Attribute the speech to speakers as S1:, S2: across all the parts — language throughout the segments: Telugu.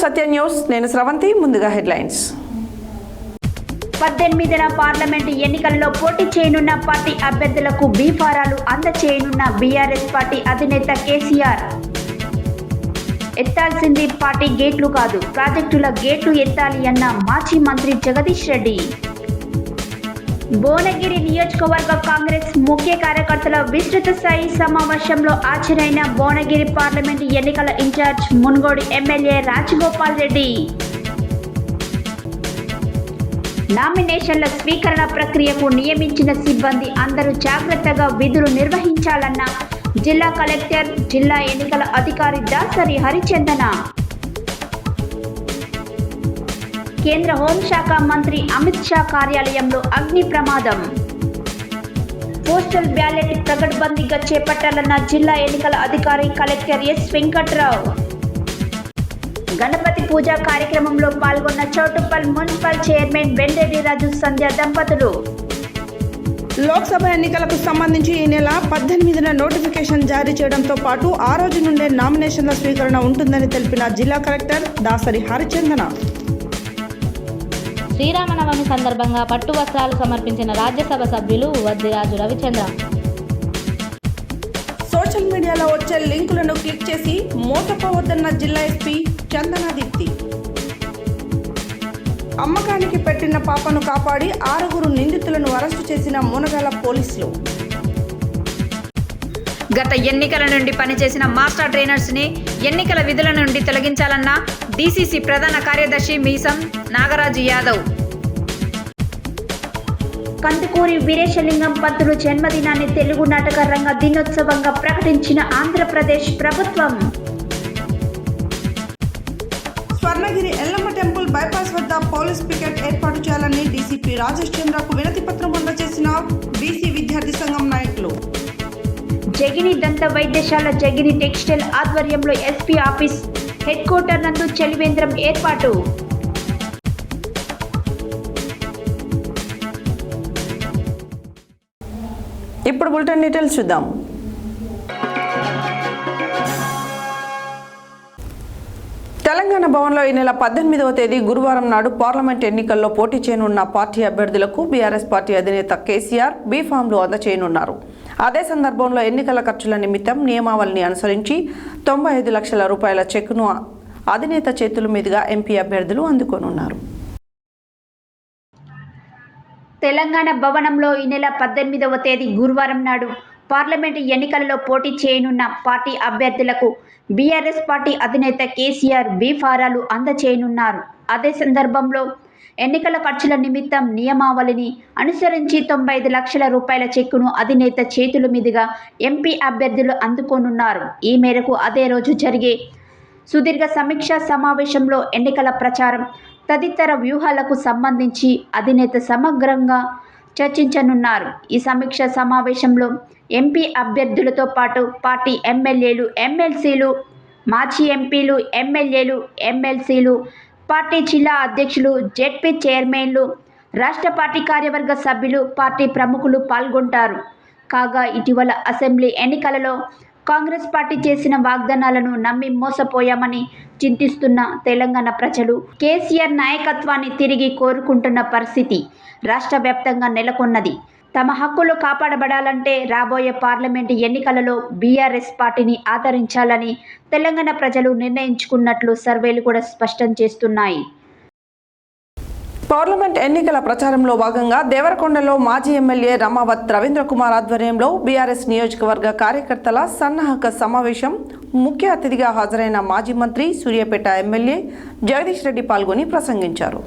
S1: సత్య న్యూస్, నేను స్రవంతి. ముందుగా హెడ్లైన్స్.
S2: 18న పార్లమెంటు ఎన్నికలలో పోటీ చేయనున్న పార్టీ అభ్యర్థులకు బీఫారాలు అందచేయనున్న బీఆర్ఎస్ పార్టీ అధినేత కేసీఆర్. ఎత్తాల్సింది పార్టీ గేట్లు కాదు, ప్రాజెక్టుల గేట్లు ఎత్తాలి అన్న మాజీ మంత్రి జగదీష్ రెడ్డి. భువనగిరి నియోజకవర్గ కాంగ్రెస్ ముఖ్య కార్యకర్తల విస్తృత స్థాయి సమావేశంలో హాజరైన భువనగిరి పార్లమెంటు ఎన్నికల ఇన్ఛార్జ్ మున్గోడు ఎమ్మెల్యే రాజగోపాల్ రెడ్డి. నామినేషన్ల స్వీకరణ ప్రక్రియకు నియమించిన సిబ్బంది అందరూ జాగ్రత్తగా విధులు నిర్వహించాలన్న జిల్లా కలెక్టర్, జిల్లా ఎన్నికల అధికారి దాసరి హరిచందన. కేంద్ర హోంశాఖ మంత్రి అమిత్ షా కార్యాలయంలో అగ్ని ప్రమాదం. పోస్టల్ బ్యాలెట్ పకడ్బందీగా చేపట్టాలన్న జిల్లా ఎన్నికల అధికారి కలెక్టర్ ఎస్ వెంకట్రావు. గణపతి పూజ కార్యక్రమంలో పాల్గొన్న చౌటుప్పల్ మున్సిపల్ చైర్మన్ వెండెడి రాజు సంధ్య దంపతులు.
S1: లోక్సభ ఎన్నికలకు సంబంధించి ఈ నెల 18న నోటిఫికేషన్ జారీ చేయడంతో పాటు ఆ రోజు నుండే నామినేషన్ల స్వీకరణ ఉంటుందని తెలిపిన జిల్లా కలెక్టర్ దాసరి హరిచందన.
S3: శ్రీరామనవమి సందర్భంగా పట్టు వస్త్రాలు సమర్పించిన రాజ్యసభ సభ్యులు వద్దిరాజు రవిచంద్ర.
S1: సోషల్ మీడియాలో వచ్చే లింకులను క్లిక్ చేసి మోసపోవద్దన్న జిల్లా ఎస్పీ చందనాదీప్తి. అమ్మకానికి పెట్టిన పాపను కాపాడి 6 నిందితులను అరెస్టు చేసిన మునగాల పోలీసులు.
S2: గత ఎన్నికల నుండి పనిచేసిన మాస్టర్ ట్రైనర్స్ని ఎన్నికల విధుల నుండి తొలగించాలన్న డీసీసీ ప్రధాన కార్యదర్శి మీసం నాగరాజు యాదవ్. కందుకూరి వీరేశలింగం పంతులు జన్మదినాన్ని తెలుగు నాటక రంగ దినోత్సవంగా ప్రకటించిన ఆంధ్రప్రదేశ్ ప్రభుత్వం.
S1: స్వర్ణగిరి ఎల్లమ్మ టెంపుల్ బైపాస్ వద్ద పోలీస్ పికెట్ ఏర్పాటు చేయాలని డీసీపీ రాజేష్ చంద్రకు వినతి పత్రం అందజేసిన బీసీ విద్యార్థి సంఘం నాయకులు.
S2: జగిని దంత వైద్యశాల జగిని టెక్స్టైల్ ఆధ్వర్యంలో ఎస్పీ ఆఫీస్ హెడ్ క్వార్టర్ నందు చలివేంద్రం ఏర్పాటు.
S1: ఇప్పుడు బులెటిన్ డీటెయిల్స్ చూద్దాం. తెలంగాణ భవన్లో ఈ నెల 18వ తేదీ గురువారం నాడు పార్లమెంట్ ఎన్నికల్లో పోటీ చేయనున్న పార్టీ అభ్యర్థులకు బీఆర్ఎస్ పార్టీ అధినేత కేసీఆర్ బీఫామ్లు అందచేయనున్నారు. అదే సందర్భంలో ఎన్నికల ఖర్చుల నిమిత్తం నియమావళిని అనుసరించి 95 లక్షల రూపాయల చెక్కును అధినేత చేతుల మీదుగా ఎంపీ అభ్యర్థులు అందుకోనున్నారు.
S2: తెలంగాణ భవనంలో ఈ నెల 18వ తేదీ గురువారం నాడు పార్లమెంటు ఎన్నికలలో పోటీ చేయనున్న పార్టీ అభ్యర్థులకు బీఆర్ఎస్ పార్టీ అధినేత కేసీఆర్ బీఫారాలు అందచేయనున్నారు. అదే సందర్భంలో ఎన్నికల ఖర్చుల నిమిత్తం నియమావళిని అనుసరించి 95 లక్షల రూపాయల చెక్కును అధినేత చేతుల మీదుగా ఎంపీ అభ్యర్థులు అందుకోనున్నారు. ఈ మేరకు అదే రోజు జరిగే సుదీర్ఘ సమీక్షా సమావేశంలో ఎన్నికల ప్రచారం తదితర వ్యూహాలకు సంబంధించి అధినేత సమగ్రంగా చర్చించనున్నారు. ఈ సమీక్ష సమావేశంలో ఎంపీ అభ్యర్థులతో పాటు పార్టీ ఎమ్మెల్యేలు, ఎమ్మెల్సీలు, మాజీ ఎంపీలు, ఎమ్మెల్యేలు, ఎమ్మెల్సీలు, పార్టీ జిల్లా అధ్యక్షులు, జెడ్పీ చైర్మన్లు, రాష్ట్ర పార్టీ కార్యవర్గ సభ్యులు, పార్టీ ప్రముఖులు పాల్గొంటారు. కాగా ఇటీవల అసెంబ్లీ ఎన్నికలలో కాంగ్రెస్ పార్టీ చేసిన వాగ్దానాలను నమ్మి మోసపోయామని చింతిస్తున్న తెలంగాణ ప్రజలు కేసీఆర్ నాయకత్వాన్ని తిరిగి కోరుకుంటున్న పరిస్థితి రాష్ట్ర వ్యాప్తంగా నెలకొన్నది. తమ హక్కులు కాపాడబడాలంటే రాబోయే పార్లమెంటు ఎన్నికలలో బీఆర్ఎస్ పార్టీని ఆదరించాలని తెలంగాణ ప్రజలు నిర్ణయించుకున్నట్లు సర్వేలు కూడా స్పష్టం చేస్తున్నాయి.
S1: పార్లమెంట్ ఎన్నికల ప్రచారంలో భాగంగా దేవరకొండలో మాజీ ఎమ్మెల్యే రమావత్ రవీంద్రకుమార్ ఆధ్వర్యంలో బీఆర్ఎస్ నియోజకవర్గ కార్యకర్తల సన్నాహక సమావేశం. ముఖ్య అతిథిగా హాజరైన మాజీ మంత్రి, సూర్యాపేట ఎమ్మెల్యే జగదీష్ రెడ్డి పాల్గొని ప్రసంగించారు.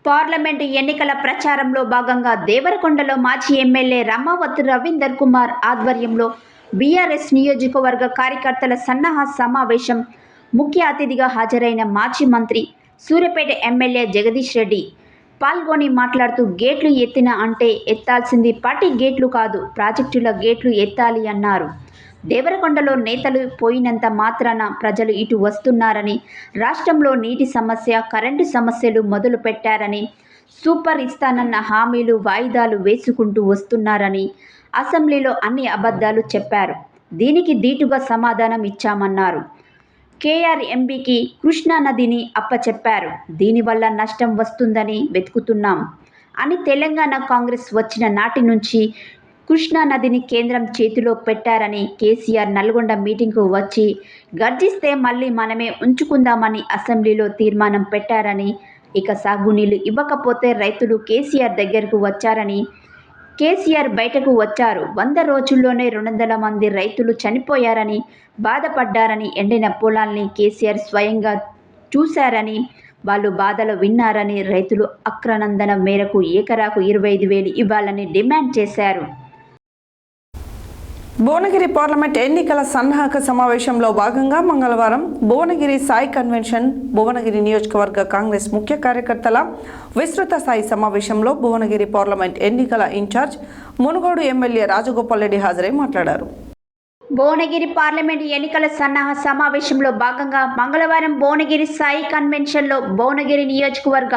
S2: పార్లమెంటు ఎన్నికల ప్రచారంలో భాగంగా దేవరకొండలో మాజీ ఎమ్మెల్యే రమావత్ రవీందర్ కుమార్ ఆధ్వర్యంలో బీఆర్ఎస్ నియోజకవర్గ కార్యకర్తల సన్నాహ సమావేశం. ముఖ్య అతిథిగా హాజరైన మాజీ మంత్రి, సూర్యాపేట ఎమ్మెల్యే జగదీష్ రెడ్డి పాల్గొని మాట్లాడుతూ గేట్లు ఎత్తిన అంటే ఎత్తాల్సింది పార్టీ గేట్లు కాదు, ప్రాజెక్టుల గేట్లు ఎత్తాలి అన్నారు. దేవరకొండలో నేతలు పోయినంత మాత్రాన ప్రజలు ఇటు వస్తున్నారని, రాష్ట్రంలో నీటి సమస్య, కరెంటు సమస్యలు మొదలు పెట్టారని, సూపర్ ఇస్తానన్న హామీలు వాయిదాలు వేసుకుంటూ వస్తున్నారని, అసెంబ్లీలో అన్ని అబద్ధాలు చెప్పారు. దీనికి దీటుగా సమాధానం ఇచ్చామన్నారు. కేఆర్ఎంబీకి కృష్ణా నదిని అప్పచెప్పారు. దీనివల్ల నష్టం వస్తుందని వెతుకుతున్నాం అని తెలంగాణ కాంగ్రెస్ వచ్చిన నాటి నుంచి కృష్ణా నదిని కేంద్రం చేతిలో పెట్టారని కేసీఆర్ నల్గొండ మీటింగ్కు వచ్చి గర్జిస్తే మళ్ళీ మనమే ఉంచుకుందామని అసెంబ్లీలో తీర్మానం పెట్టారని, ఇక సాగునీళ్లు ఇవ్వకపోతే రైతులు కేసీఆర్ దగ్గరకు వచ్చారని, కేసీఆర్ బయటకు వచ్చారు. 100 రోజుల్లోనే 200 మంది రైతులు చనిపోయారని బాధపడ్డారని, ఎండిన పొలాల్ని కేసీఆర్ స్వయంగా చూశారని, వాళ్ళు బాధలు విన్నారని, రైతులు అక్రనందన మేరకు ఎకరాకు 25,000 ఇవ్వాలని డిమాండ్ చేశారు.
S1: భువనగిరి పార్లమెంట్ ఎన్నికల సన్నాహక సమావేశంలో భాగంగా మంగళవారం భువనగిరి సాయి కన్వెన్షన్ భువనగిరి నియోజకవర్గ కాంగ్రెస్ ముఖ్య కార్యకర్తల విస్తృత స్థాయి సమావేశంలో భువనగిరి పార్లమెంట్ ఎన్నికల ఇన్ఛార్జ్ మునుగోడు ఎమ్మెల్యే రాజగోపాల్ రెడ్డి హాజరై మాట్లాడారు.
S2: భువనగిరి పార్లమెంట్ ఎన్నికల సన్నాహ సమావేశంలో భాగంగా మంగళవారం భువనగిరి సాయి కన్వెన్షన్లో భువనగిరి నియోజకవర్గ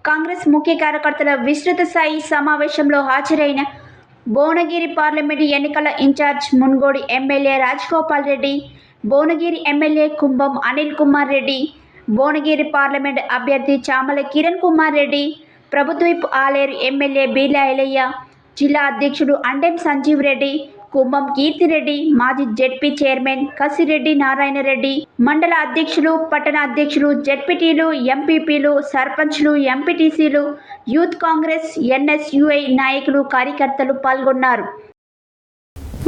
S2: కాంగ్రెస్ ముఖ్య కార్యకర్తల విస్తృత స్థాయి సమావేశంలో హాజరైన భువనగిరి పార్లమెంట్ ఎన్నికల incharge Munugode MLA Rajagopal Reddy, Bhuvanagiri MLA Kumbham Anil Kumar Reddy, Bhuvanagiri parliament అభ్యర్థి చామల కిరణ్ కుమార్ రెడ్డి, ప్రభుత్వపు ఆలేరు ఎమ్మెల్యే బీర్లా ఎలయ్య, జిల్లా అధ్యక్షుడు అండెం సంజీవ్ రెడ్డి, కుంభం కీర్తిరెడ్డి, మాజీ జెడ్పీ చైర్మన్ కసిరెడ్డి నారాయణ రెడ్డి, మండల అధ్యక్షులు, పట్టణ అధ్యక్షులు, జెడ్పీటీలు, ఎంపీపీలు, సర్పంచ్లు, ఎంపీటీసీలు, యూత్ కాంగ్రెస్, ఎన్ఎస్యుఐ నాయకులు, కార్యకర్తలు పాల్గొన్నారు.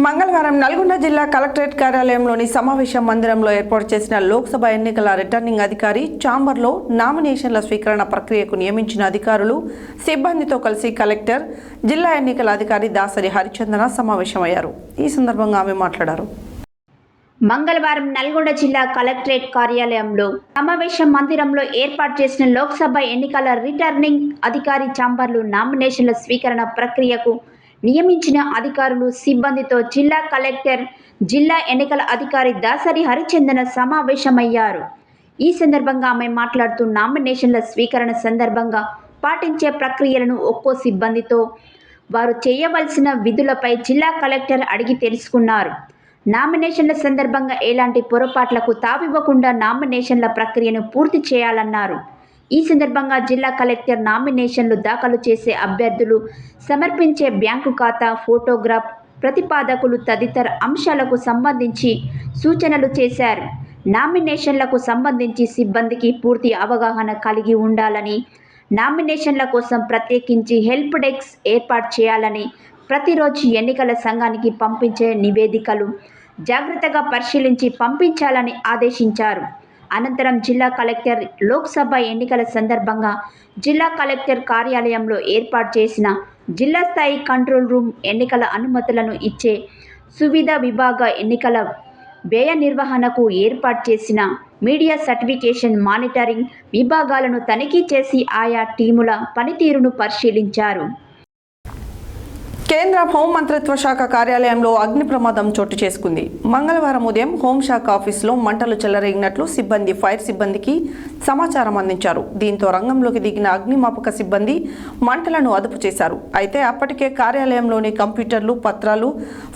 S1: మంగళవారం నల్గొండ జిల్లా కలెక్టరేట్ కార్యాలయంలోని సమావేశ మందిరంలో ఏర్పాటు చేసిన లోక్సభ ఎన్నికల రిటర్నింగ్ అధికారి ఛాంబర్లో నామినేషన్ల స్వీకరణ ప్రక్రియకు నియమించిన అధికారులు, సిబ్బందితో కలిసి కలెక్టర్, జిల్లా ఎన్నికల అధికారి దాసరి హరిచందన సమావేశమయ్యారు. ఈ సందర్భంగా ఆమె మాట్లాడారు.
S2: మంగళవారం నల్గొండ జిల్లా కలెక్టరేట్ కార్యాలయంలో సమావేశ మందిరంలో ఏర్పాటు చేసిన లోక్సభ ఎన్నికల రిటర్నింగ్ అధికారి ఛాంబర్లు నామినేషన్ల స్వీకరణ ప్రక్రియకు నియమించిన అధికారులు, సిబ్బందితో జిల్లా కలెక్టర్, జిల్లా ఎన్నికల అధికారి దాసరి హరిచందన సమావేశమయ్యారు. ఈ సందర్భంగా ఆమె మాట్లాడుతూ నామినేషన్ల స్వీకరణ సందర్భంగా పాటించే ప్రక్రియలను ఒక్కో సిబ్బందితో వారు చేయవలసిన విధులపై జిల్లా కలెక్టర్ అడిగి తెలుసుకున్నారు. నామినేషన్ల సందర్భంగా ఎలాంటి పొరపాట్లకు తావివ్వకుండా నామినేషన్ల ప్రక్రియను పూర్తి చేయాలన్నారు. ఈ సందర్భంగా జిల్లా కలెక్టర్ నామినేషన్లు దాఖలు చేసే అభ్యర్థులు సమర్పించే బ్యాంకు ఖాతా, ఫోటోగ్రాఫ్, ప్రతిపాదకులు తదితర అంశాలకు సంబంధించి సూచనలు చేశారు. నామినేషన్లకు సంబంధించి సిబ్బందికి పూర్తి అవగాహన కలిగి ఉండాలని, నామినేషన్ల కోసం ప్రత్యేకించి హెల్ప్ డెస్క్ ఏర్పాటు చేయాలని, ప్రతిరోజు ఎన్నికల సంఘానికి పంపించే నివేదికలు జాగ్రత్తగా పరిశీలించి పంపించాలని ఆదేశించారు. అనంతరం జిల్లా కలెక్టర్ లోక్సభ ఎన్నికల సందర్భంగా జిల్లా కలెక్టర్ కార్యాలయంలో ఏర్పాటు చేసిన జిల్లా స్థాయి కంట్రోల్ రూమ్, ఎన్నికల అనుమతులను ఇచ్చే సువిధ విభాగ, ఎన్నికల వ్యయ నిర్వహణకు ఏర్పాటు చేసిన మీడియా సర్టిఫికేషన్, మానిటరింగ్ విభాగాలను తనిఖీ చేసి ఆయా టీముల పనితీరును పరిశీలించారు.
S1: కేంద్ర హోంమంత్రిత్వ శాఖ కార్యాలయంలో అగ్ని ప్రమాదం చోటు చేసుకుంది. మంగళవారం ఉదయం హోంశాఖ ఆఫీసులో మంటలు చెలరేగినట్లు సిబ్బంది, ఫైర్ సిబ్బందికి సమాచారం అందించారు. దీంతో రంగంలోకి దిగిన అగ్నిమాపక సిబ్బంది మంటలను అదుపు చేశారు. అయితే అప్పటికే కార్యాలయంలోని కంప్యూటర్లు, పత్రాలు,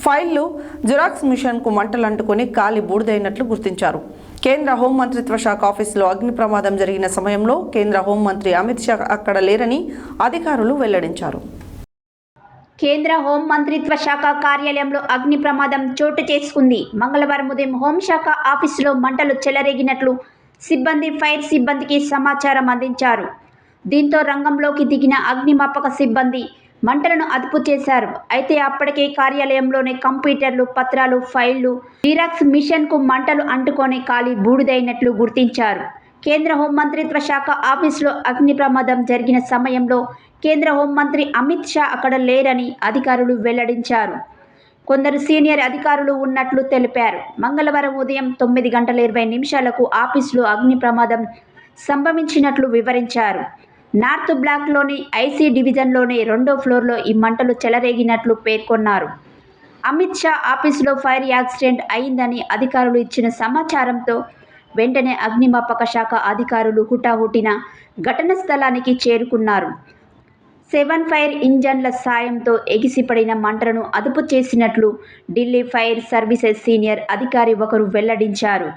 S1: ఫైళ్లు, జిరాక్స్ మిషన్కు మంటలు అంటుకొని కాలి బూడిదైనట్లు గుర్తించారు. కేంద్ర హోంమంత్రిత్వ శాఖ ఆఫీసులో అగ్ని ప్రమాదం జరిగిన సమయంలో కేంద్ర హోంమంత్రి అమిత్ షా అక్కడ లేరని అధికారులు వెల్లడించారు.
S2: కేంద్ర హోం మంత్రిత్వ శాఖ కార్యాలయంలో అగ్ని ప్రమాదం చోటు చేసుకుంది. మంగళవారం ఉదయం హోంశాఖ ఆఫీసులో మంటలు చెలరేగినట్లు సిబ్బంది, ఫైర్ సిబ్బందికి సమాచారం అందించారు. దీంతో రంగంలోకి దిగిన అగ్నిమాపక సిబ్బంది మంటలను అదుపు చేశారు. అయితే అప్పటికే కార్యాలయంలోని కంప్యూటర్లు, పత్రాలు, ఫైళ్లు, జిరాక్స్ మిషన్కు మంటలు అంటుకొని కాలి బూడిదైనట్లు గుర్తించారు. కేంద్ర హోంమంత్రిత్వ శాఖ ఆఫీసులో అగ్ని ప్రమాదం జరిగిన సమయంలో కేంద్ర హోంమంత్రి అమిత్ షా అక్కడ లేరని అధికారులు వెల్లడించారు. కొందరు సీనియర్ అధికారులు ఉన్నట్లు తెలిపారు. మంగళవారం ఉదయం 9:20 ఆఫీసులో అగ్ని ప్రమాదం సంభవించినట్లు వివరించారు. నార్త్ బ్లాక్లోని ఐసీ డివిజన్లోని 2వ ఫ్లోర్లో ఈ మంటలు చెలరేగినట్లు పేర్కొన్నారు. అమిత్ షా ఆఫీసులో ఫైర్ యాక్సిడెంట్ అయిందని అధికారులు ఇచ్చిన సమాచారంతో వెంటనే అగ్నిమాపక శాఖ అధికారులు హుటాహుటిన ఘటన స్థలానికి చేరుకున్నారు. 7 ఫైర్ ఇంజన్ల సాయంతో ఎగిసిపడిన మంటలను అదుపు చేసినట్లు ఢిల్లీ ఫైర్ సర్వీసెస్ సీనియర్ అధికారి ఒకరు వెల్లడించారు.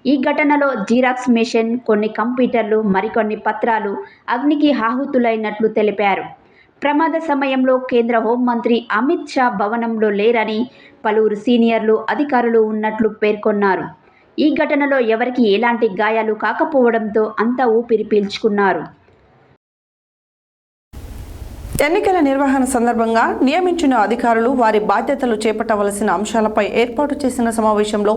S2: ఈ ఘటనలో జిరాక్స్ మెషిన్, కొన్ని కంప్యూటర్లు, మరికొన్ని పత్రాలు అగ్నికి ఆహుతులైనట్లు తెలిపారు. ప్రమాద సమయంలో కేంద్ర హోంమంత్రి అమిత్ షా భవనంలో లేరని, పలువురు సీనియర్లు, అధికారులు ఉన్నట్లు పేర్కొన్నారు. ఈ ఘటనలో ఎవరికీ ఎలాంటి గాయాలు కాకపోవడంతో అంతా ఊపిరి పీల్చుకున్నారు.
S1: ఎన్నికల నిర్వహణ సందర్భంగా నియమించిన అధికారులు వారి బాధ్యతలు చేపట్టవలసిన అంశాలపై ఏర్పాటు చేసిన సమావేశంలో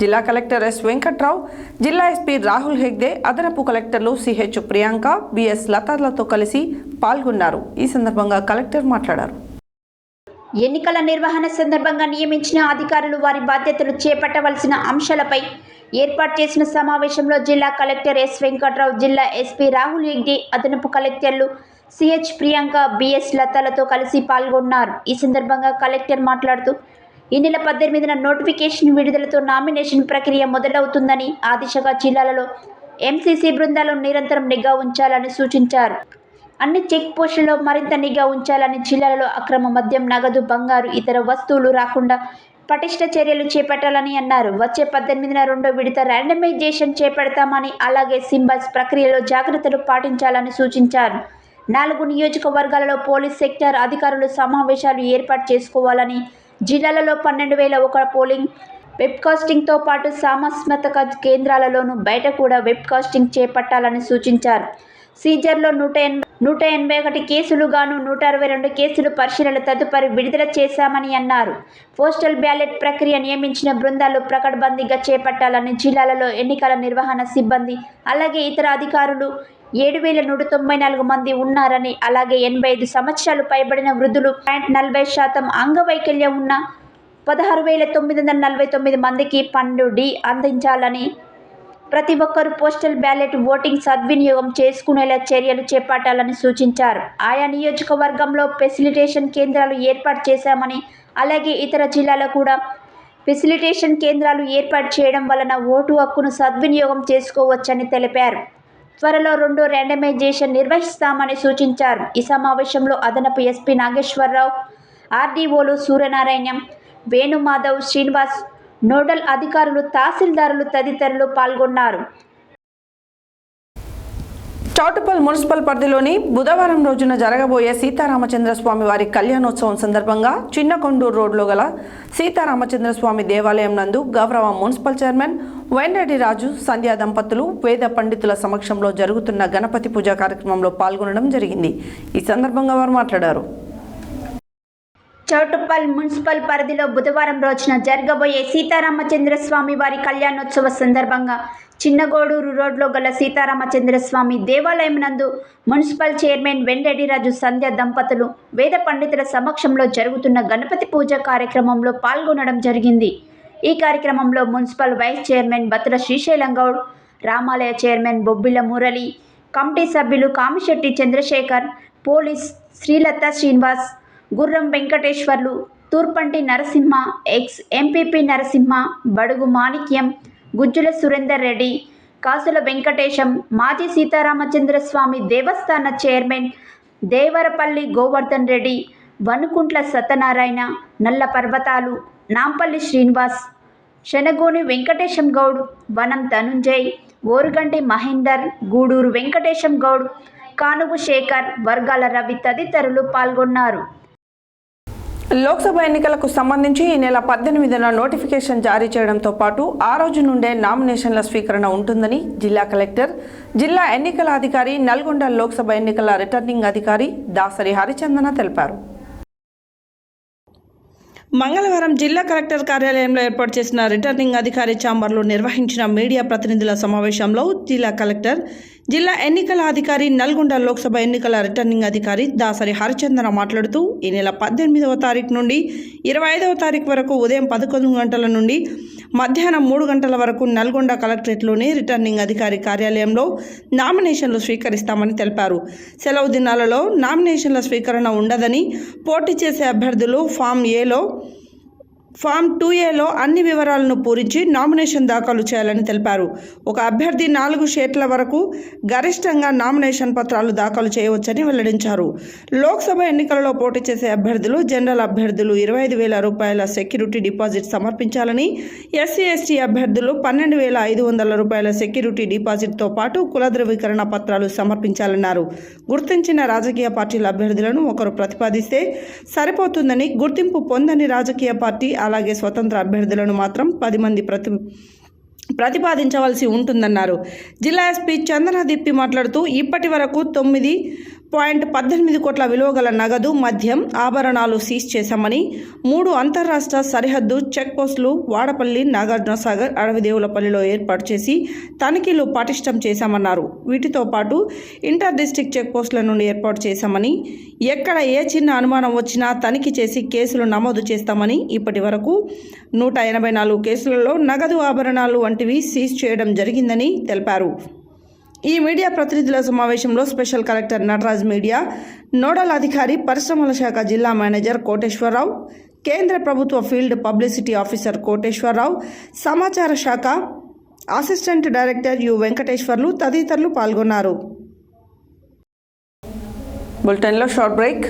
S1: జిల్లా కలెక్టర్ ఎస్ వెంకట్రావు, జిల్లా ఎస్పీ రాహుల్ హెగ్డే, అదనపు కలెక్టర్లు సిహెచ్ ప్రియాంక, బిఎస్ లతాలతో కలిసి పాల్గొన్నారు. ఈ సందర్భంగా కలెక్టర్ మాట్లాడారు.
S2: ఎన్నికల నిర్వహణ సందర్భంగా నియమించిన అధికారులు వారి బాధ్యతలు చేపట్టవలసిన అంశాలపై ఏర్పాటు చేసిన సమావేశంలో జిల్లా కలెక్టర్ ఎస్ వెంకట్రావు, జిల్లా ఎస్పీ రాహుల్ హెగ్డే, అదనపు కలెక్టర్లు సిహెచ్ ప్రియాంక, బిఎస్ లతాలతో కలిసి పాల్గొన్నారు. ఈ సందర్భంగా కలెక్టర్ మాట్లాడుతూ ఈ నెల 18న నోటిఫికేషన్ విడుదలతో నామినేషన్ ప్రక్రియ మొదలవుతుందని, ఆ దిశగా జిల్లాలలో ఎంసీసీ బృందాలు నిరంతరం నిఘా ఉంచాలని సూచించారు. అన్ని చెక్ పోస్టులలో మరింత నిఘా ఉంచాలని, జిల్లాలలో అక్రమ మద్యం, నగదు, బంగారు, ఇతర వస్తువులు రాకుండా పటిష్ట చర్యలు చేపట్టాలని అన్నారు. వచ్చే 18న 2వ విడత ర్యాండమైజేషన్ చేపడతామని, అలాగే సింబల్స్ ప్రక్రియలో జాగ్రత్తలు పాటించాలని సూచించారు. 4 నియోజకవర్గాలలో పోలీస్ సెక్టార్ అధికారులు సమావేశాలు ఏర్పాటు చేసుకోవాలని, జిల్లాలలో 12,001 పోలింగ్ వెబ్కాస్టింగ్తో పాటు సమస్మతక కేంద్రాలలోనూ బయట కూడా వెబ్కాస్టింగ్ చేపట్టాలని సూచించారు. సీజర్లో 181 కేసులు గాను 162 కేసులు పరిశీలన తదుపరి విడుదల చేశామని అన్నారు. పోస్టల్ బ్యాలెట్ ప్రక్రియ నియమించిన బృందాలు ప్రకటబందీగా చేపట్టాలని, జిల్లాలలో ఎన్నికల నిర్వహణ సిబ్బంది, అలాగే ఇతర అధికారులు 7,194 మంది ఉన్నారని, అలాగే 85 సంవత్సరాలు పైబడిన వృద్ధులు 40% అంగవైకల్యం ఉన్న 16,949 మందికి 12D అందించాలని, ప్రతి ఒక్కరూ పోస్టల్ బ్యాలెట్ ఓటింగ్ సద్వినియోగం చేసుకునేలా చర్యలు చేపట్టాలని సూచించారు. ఆయా నియోజకవర్గంలో ఫెసిలిటేషన్ కేంద్రాలు ఏర్పాటు చేశామని, అలాగే ఇతర జిల్లాలో కూడా ఫెసిలిటేషన్ కేంద్రాలు ఏర్పాటు చేయడం వలన ఓటు హక్కును సద్వినియోగం చేసుకోవచ్చని తెలిపారు. త్వరలో 2వ ర్యాండమైజేషన్ నిర్వహిస్తామని సూచించారు. ఈ సమావేశంలో అదనపు ఎస్పీ నాగేశ్వరరావు, ఆర్డీఓలు సూర్యనారాయణ, వేణుమాధవ్, శ్రీనివాస్, నోడల్ అధికారులు, తహసీల్దారులు తదితరులు పాల్గొన్నారు.
S1: చౌటుప్పల్ మున్సిపల్ పరిధిలోని బుధవారం రోజున జరగబోయే సీతారామచంద్రస్వామి వారి కళ్యాణోత్సవం సందర్భంగా చిన్నకొండూరు రోడ్లో గల సీతారామచంద్రస్వామి దేవాలయం నందు గౌరవ మున్సిపల్ చైర్మన్ వెంరెడ్డి రాజు, సంధ్యా దంపతులు వేద పండితుల సమక్షంలో జరుగుతున్న గణపతి పూజ కార్యక్రమంలో పాల్గొనడం జరిగింది. ఈ సందర్భంగా వారు మాట్లాడారు.
S2: చౌటుప్పల్ మున్సిపల్ పరిధిలో బుధవారం రోజున జరగబోయే సీతారామచంద్రస్వామి వారి కళ్యాణోత్సవ సందర్భంగా చిన్నగోడూరు రోడ్లో గల సీతారామచంద్రస్వామి దేవాలయం నందు మున్సిపల్ చైర్మన్ వెంరెడ్డి రాజు, సంధ్యా దంపతులు వేద పండితుల సమక్షంలో జరుగుతున్న గణపతి పూజ కార్యక్రమంలో పాల్గొనడం జరిగింది. ఈ కార్యక్రమంలో municipal vice chairman Battula Srisailam Goud, రామాలయ చైర్మన్ బొబ్బిల మురళి, కమిటీ సభ్యులు Kamisetti Chandrashekar, police Srilatha Srinivas, Gurram Venkateswarlu, Thurpanti Narasimha, ex MPP Narasimha, Badugu Manikyam, Gujjula Surender Reddy, కాసుల వెంకటేశం, మాజీ సీతారామచంద్రస్వామి దేవస్థాన చైర్మన్ దేవరపల్లి గోవర్ధన్ రెడ్డి, వనుకుంట్ల సత్యనారాయణ, నల్ల పర్వతాలు, నాంపల్లి శ్రీనివాస్, శనగోని వెంకటేశం గౌడ్, వనం ధనుంజయ్, ఓరుగంటి మహేందర్, గూడూరు వెంకటేశం గౌడ్, కానుగు శేఖర్, వర్గాల రవి తదితరులు పాల్గొన్నారు.
S1: లోక్సభ ఎన్నికలకు సంబంధించి ఈ నెల 18న నోటిఫికేషన్ జారీ చేయడంతో పాటు ఆ రోజు నుండే నామినేషన్ల స్వీకరణ ఉంటుందని జిల్లా కలెక్టర్, జిల్లా ఎన్నికల అధికారి, నల్గొండ లోక్సభ ఎన్నికల రిటర్నింగ్ అధికారి దాసరి హరిచందన తెలిపారు. మంగళవారం జిల్లా కలెక్టర్ కార్యాలయంలో ఏర్పాటు చేసిన రిటర్నింగ్ అధికారి ఛాంబర్లో నిర్వహించిన మీడియా ప్రతినిధుల సమావేశంలో జిల్లా కలెక్టర్, జిల్లా ఎన్నికల అధికారి, నల్గొండ లోక్సభ ఎన్నికల రిటర్నింగ్ అధికారి దాసరి హరిచందన మాట్లాడుతూ ఈ నెల 18వ తారీఖు నుండి 25వ తారీఖు వరకు ఉదయం 11 గంటల నుండి మధ్యాహ్నం 3 గంటల వరకు నల్గొండ కలెక్టరేట్లోని రిటర్నింగ్ అధికారి కార్యాలయంలో నామినేషన్లు స్వీకరిస్తామని తెలిపారు. సెలవు దినాలలో నామినేషన్ల స్వీకరణ ఉండదని, పోటీ చేసే అభ్యర్థులు ఫామ్ ఏలో ఫామ్ 2A అన్ని వివరాలను పూరించి నామినేషన్ దాఖలు చేయాలని తెలిపారు. ఒక అభ్యర్థి 4 షీట్ల వరకు గరిష్టంగా నామినేషన్ పత్రాలు దాఖలు చేయవచ్చని వెల్లడించారు. లోక్సభ ఎన్నికలలో పోటీ చేసే అభ్యర్థులు, జనరల్ అభ్యర్థులు 25,000 రూపాయల సెక్యూరిటీ డిపాజిట్ సమర్పించాలని, SC/ST అభ్యర్థులు 12,500 రూపాయల సెక్యూరిటీ డిపాజిట్తో పాటు కుల ధృవీకరణ పత్రాలు సమర్పించాలన్నారు. గుర్తించిన రాజకీయ పార్టీల అభ్యర్థులను ఒకరు ప్రతిపాదిస్తే సరిపోతుందని, గుర్తింపు పొందని రాజకీయ పార్టీ అలాగే స్వతంత్ర అభ్యర్థులను మాత్రం 10 మంది ప్రతిపాదించవలసి ఉంటుందన్నారు. జిల్లా ఎస్పీ చందన దీప్తి మాట్లాడుతూ ఇప్పటి వరకు 9.18 కోట్ల విలువ గల నగదు, మద్యం, ఆభరణాలు సీజ్ చేశామని, 3 అంతర్రాష్ట్ర సరిహద్దు చెక్ పోస్టులు వాడపల్లి, నాగార్జునసాగర్, అడవిదేవులపల్లిలో ఏర్పాటు చేసి తనిఖీలు పటిష్టం చేశామన్నారు. వీటితో పాటు ఇంటర్ డిస్ట్రిక్ట్ చెక్ పోస్టుల నుండి ఏర్పాటు చేశామని, ఎక్కడ ఏ చిన్న అనుమానం వచ్చినా తనిఖీ చేసి కేసులు నమోదు చేస్తామని, ఇప్పటి వరకు 184 కేసులలో నగదు, ఆభరణాలు వంటివి సీజ్ చేయడం జరిగిందని తెలిపారు. ఈ మీడియా ప్రతినిధుల సమావేశంలో special collector Nataraj, media nodal అధికారి, పరిశ్రమల శాఖ జిల్లా మేనేజర్ కోటేశ్వరరావు, కేంద్ర ప్రభుత్వ ఫీల్డ్ పబ్లిసిటీ ఆఫీసర్ కోటేశ్వరరావు, సమాచార శాఖ అసిస్టెంట్ డైరెక్టర్ యు వెంకటేశ్వర్లు తదితరులు పాల్గొన్నారు. బులెటిన్లో short break.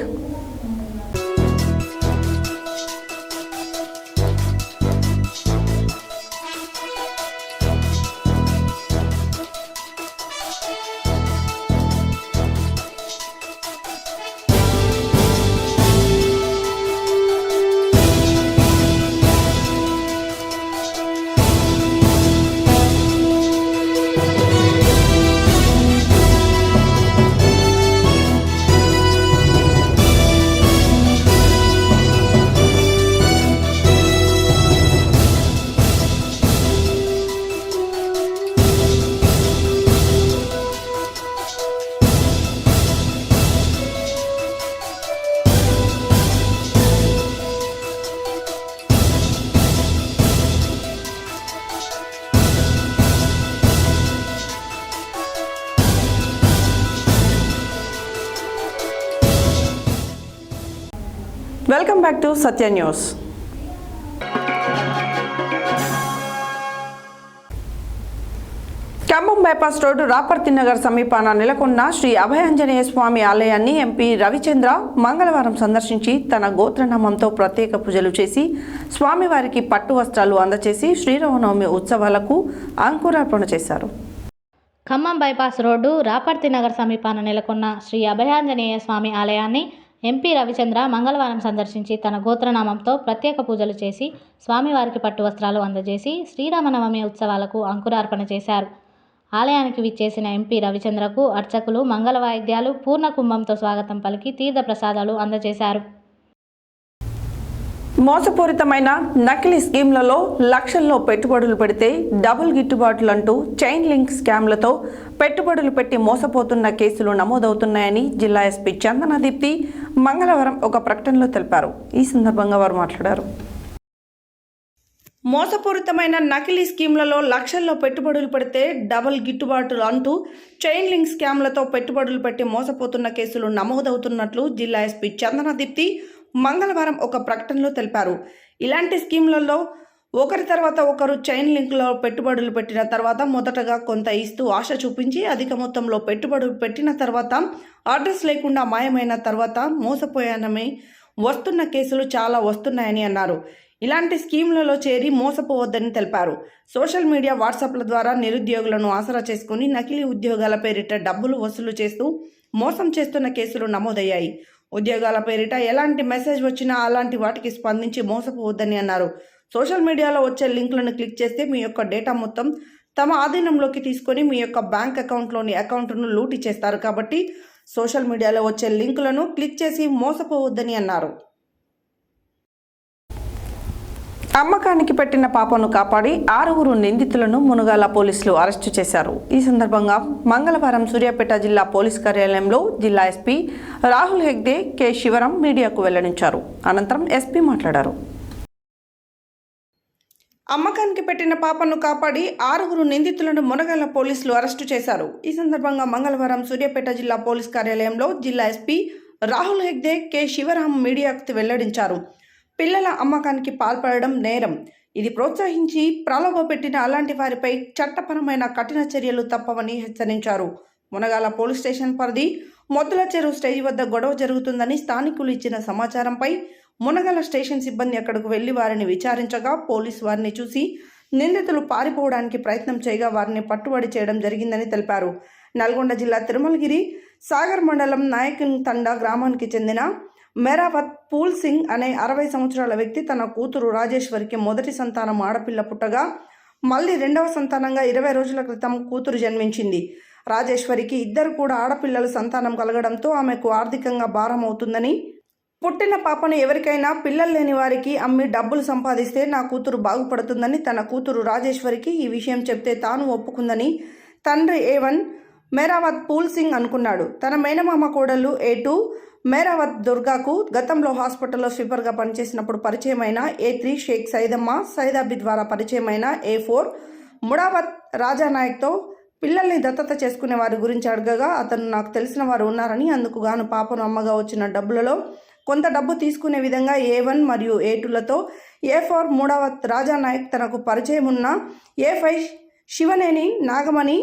S1: Welcome back to Satya news. Khammam bypass road Raparthi Nagar సమీపాన నెలకొన్న శ్రీ అభయాంజనేయ స్వామి ఆలయాన్ని ఎంపీ రవిచంద్ర మంగళవారం సందర్శించి తన గోత్రనామంతో ప్రత్యేక పూజలు చేసి స్వామివారికి పట్టు వస్త్రాలు అందజేసి శ్రీరామనవమి ఉత్సవాలకు అంకురార్పణ చేశారు.
S3: ఖమ్మం బైపాస్ రోడ్డు రాపర్తి నగర్ సమీపాన నెలకొన్న శ్రీ అభయాంజనేయ స్వామి ఆలయాన్ని ఎంపీ రవిచంద్ర మంగళవారం సందర్శించి తన గోత్రనామంతో ప్రత్యేక పూజలు చేసి స్వామివారికి పట్టు వస్త్రాలు అందజేసి శ్రీరామనవమి ఉత్సవాలకు అంకురార్పణ చేశారు. ఆలయానికి విచ్చేసిన ఎంపీ రవిచంద్రకు అర్చకులు మంగళ వాయిద్యాలు, పూర్ణ కుంభంతో స్వాగతం పలికి తీర్థ ప్రసాదాలు అందజేశారు.
S1: మోసపూరితమైన నకిలీ స్కీమ్లలో లక్షల్లో పెట్టుబడులు పెడితే డబుల్ గిట్టుబాట్లంటూ చైన్ లింక్ స్కామ్లతో పెట్టుబడులు పెట్టి మోసపోతున్న కేసులు నమోదవుతున్నాయని జిల్లా ఎస్పీ చందన దీప్తి మంగళవారం ఒక ప్రకటనలో తెలిపారు. ఈ సందర్భంగా వారు మాట్లాడారు. మోసపూరితమైన నకిలీ స్కీమ్లలో లక్షల్లో పెట్టుబడులు పెడితే డబుల్ గిట్టుబాటు అంటూ చైన్ లింక్ స్కామ్లతో పెట్టుబడులు పెట్టి మోసపోతున్న కేసులు నమోదవుతున్నట్లు జిల్లా ఎస్పీ చందన దీప్తి మంగళవారం ఒక ప్రకటనలో తెలిపారు. ఇలాంటి స్కీమ్లలో ఒకరి తర్వాత ఒకరు చైన్ లింక్లో పెట్టుబడులు పెట్టిన తర్వాత మొదటగా కొంత ఇస్తూ ఆశ చూపించి అధిక మొత్తంలో పెట్టుబడులు పెట్టిన తర్వాత అడ్రస్ లేకుండా మాయమైన తర్వాత మోసపోయానని వస్తున్న కేసులు చాలా వస్తున్నాయని అన్నారు. ఇలాంటి స్కీమ్లలో చేరి మోసపోవద్దని తెలిపారు. సోషల్ మీడియా, వాట్సాప్ల ద్వారా నిరుద్యోగులను ఆసరా చేసుకుని నకిలీ ఉద్యోగాల పేరిట డబ్బులు వసూలు చేస్తూ మోసం చేస్తున్న కేసులు నమోదయ్యాయి. ఉద్యోగాల పేరిట ఎలాంటి మెసేజ్ వచ్చినా అలాంటి వాటికి స్పందించి మోసపోవద్దని అన్నారు. సోషల్ మీడియాలో వచ్చే లింకులను క్లిక్ చేస్తే మీ యొక్క డేటా మొత్తం తమ ఆధీనంలోకి తీసుకొని మీ యొక్క బ్యాంక్ అకౌంట్ను లూటీ చేస్తారు. కాబట్టి సోషల్ మీడియాలో వచ్చే లింకులను క్లిక్ చేసి మోసపోవద్దని అన్నారు. అమ్మకానికి పెట్టిన పాపను కాపాడి 6 నిందితులను మునుగాల పోలీసులు అరెస్టు చేశారు. ఈ సందర్భంగా మంగళవారం సూర్యాపేట జిల్లా పోలీస్ కార్యాలయంలో జిల్లా ఎస్పీ రాహుల్ హెగ్డే, కె శివరాం మీడియాకు వెల్లడించారు. అనంతరం ఎస్పీ మాట్లాడారు. అమ్మకానికి పెట్టిన పాపను కాపాడి 6 నిందితులను మునగాల పోలీసులు అరెస్టు చేశారు. ఈ సందర్భంగా మంగళవారం సూర్యాపేట జిల్లా పోలీస్ కార్యాలయంలో జిల్లా ఎస్పీ రాహుల్ హెగ్డే, కె శివరాం మీడియాకు వెల్లడించారు. పిల్లల అమ్మకానికి పాల్పడడం నేరం. ఇది ప్రోత్సహించి ప్రలోభపెట్టిన అలాంటి వారిపై చట్టపరమైన కఠిన చర్యలు తప్పవని హెచ్చరించారు. మునగాల పోలీస్ స్టేషన్ పరిధి మొద్దుల చెరువు స్టేజ్ వద్ద గొడవ జరుగుతుందని స్థానికులు ఇచ్చిన సమాచారంపై మునగాల స్టేషన్ సిబ్బంది అక్కడకు వెళ్లి వారిని విచారించగా పోలీసు వారిని చూసి నిందితులు పారిపోవడానికి ప్రయత్నం చేయగా వారిని పట్టుబడి చేయడం జరిగిందని తెలిపారు. నల్గొండ జిల్లా తిరుమలగిరి సాగర్ మండలం నాయకన్ తండా గ్రామానికి చెందిన మెరావత్ పూల్ సింగ్ అనే 60 సంవత్సరాల వ్యక్తి తన కూతురు రాజేశ్వరికి మొదటి సంతానం ఆడపిల్ల పుట్టగా మళ్ళీ రెండవ సంతానంగా 20 రోజుల క్రితం కూతురు జన్మించింది. రాజేశ్వరికి ఇద్దరు కూడా ఆడపిల్లలు సంతానం కలగడంతో ఆమెకు ఆర్థికంగా భారం అవుతుందని, పుట్టిన పాపను ఎవరికైనా పిల్లలు లేని వారికి అమ్మి డబ్బులు సంపాదిస్తే నా కూతురు బాగుపడుతుందని తన కూతురు రాజేశ్వరికి ఈ విషయం చెప్తే తాను ఒప్పుకుందని తండ్రి A1 మెరావత్ పూల్ సింగ్ అనుకున్నాడు. తన మేనమామ కోడలు A2 మెరావత్ దుర్గాకు గతంలో హాస్పిటల్లో స్వీపర్గా పనిచేసినప్పుడు పరిచయమైన A3 షేక్ సైదమ్మ సైదాబి ద్వారా పరిచయమైన A4 ముడావత్ రాజానాయక్తో పిల్లల్ని దత్తత చేసుకునే వారి గురించి అడగగా అతను నాకు తెలిసిన వారు ఉన్నారని, అందుకు గాను పాపను అమ్మగా వచ్చిన డబ్బులలో కొంత డబ్బు తీసుకునే విధంగా A1 మరియు A2లతో A4 ముడావత్ రాజానాయక్ తనకు పరిచయం ఉన్న A5 శివనేని నాగమణి